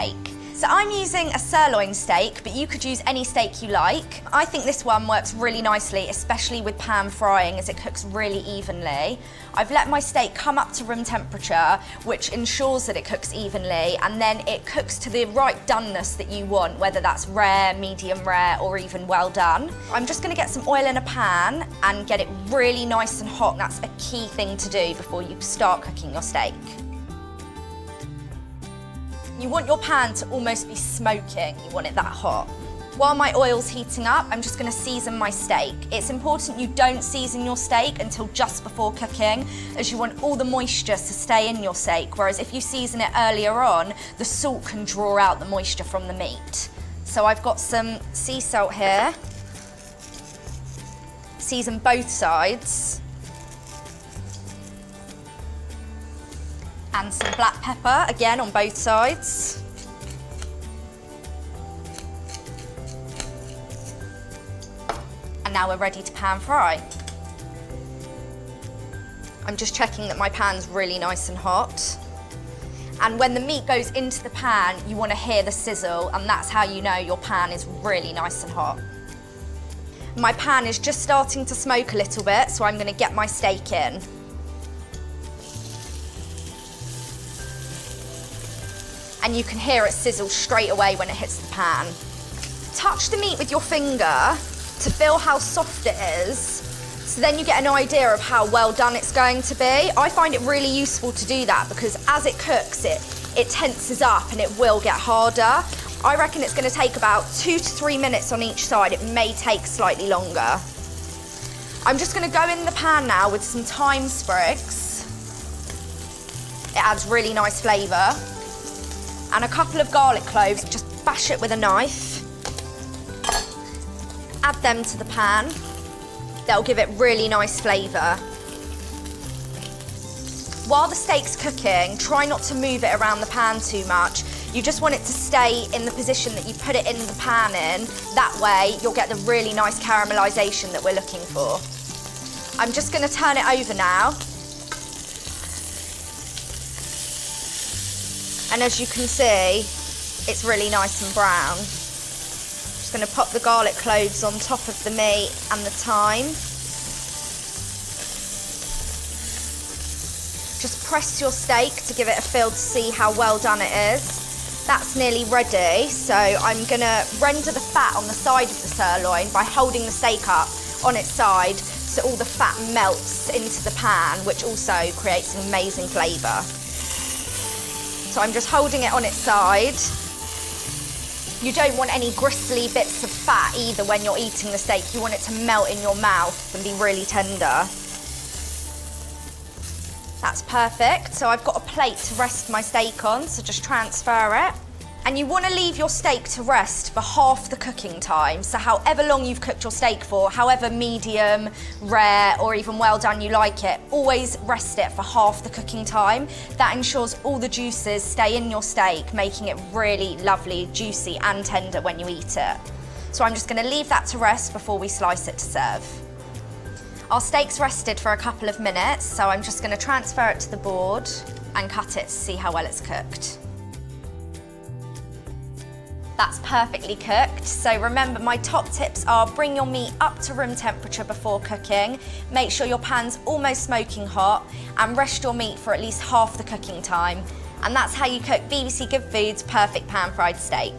steak. So I'm using a sirloin steak, but you could use any steak you like. I think this one works really nicely, especially with pan frying, as it cooks really evenly. I've let my steak come up to room temperature, which ensures that it cooks evenly, and then it cooks to the right doneness that you want, whether that's rare, medium rare, or even well done. I'm just gonna get some oil in a pan and get it really nice and hot. That's a key thing to do before you start cooking your steak. You want your pan to almost be smoking, you want it that hot. While my oil's heating up, I'm just gonna season my steak. It's important you don't season your steak until just before cooking, as you want all the moisture to stay in your steak, whereas if you season it earlier on, the salt can draw out the moisture from the meat. So I've got some sea salt here. Season both sides. And some black pepper, again on both sides. And now we're ready to pan fry. I'm just checking that my pan's really nice and hot. And when the meat goes into the pan, you want to hear the sizzle, and that's how you know your pan is really nice and hot. My pan is just starting to smoke a little bit, so I'm going to get my steak in. And you can hear it sizzle straight away when it hits the pan. Touch the meat with your finger to feel how soft it is, so then you get an idea of how well done it's going to be. I find it really useful to do that because as it cooks, it tenses up and it will get harder. I reckon it's going to take about 2 to 3 minutes on each side. It may take slightly longer. I'm just going to go in the pan now with some thyme sprigs. It adds really nice flavour. And a couple of garlic cloves, just bash it with a knife. Add them to the pan. They'll give it really nice flavour. While the steak's cooking, try not to move it around the pan too much. You just want it to stay in the position that you put it in the pan in. That way, you'll get the really nice caramelisation that we're looking for. I'm just going to turn it over now. And as you can see, it's really nice and brown. Just going to pop the garlic cloves on top of the meat and the thyme. Just press your steak to give it a feel to see how well done it is. That's nearly ready, so I'm going to render the fat on the side of the sirloin by holding the steak up on its side so all the fat melts into the pan, which also creates an amazing flavour. So I'm just holding it on its side. You don't want any gristly bits of fat either when you're eating the steak. You want it to melt in your mouth and be really tender. That's perfect. So I've got a plate to rest my steak on, so just transfer it. And you want to leave your steak to rest for half the cooking time. So however long you've cooked your steak for, however medium, rare, or even well done you like it, always rest it for half the cooking time. That ensures all the juices stay in your steak, making it really lovely, juicy and tender when you eat it. So I'm just going to leave that to rest before we slice it to serve. Our steak's rested for a couple of minutes, so I'm just going to transfer it to the board and cut it to see how well it's cooked. That's perfectly cooked. So remember, my top tips are bring your meat up to room temperature before cooking, make sure your pan's almost smoking hot, and rest your meat for at least half the cooking time. And that's how you cook BBC Good Food's perfect pan-fried steak.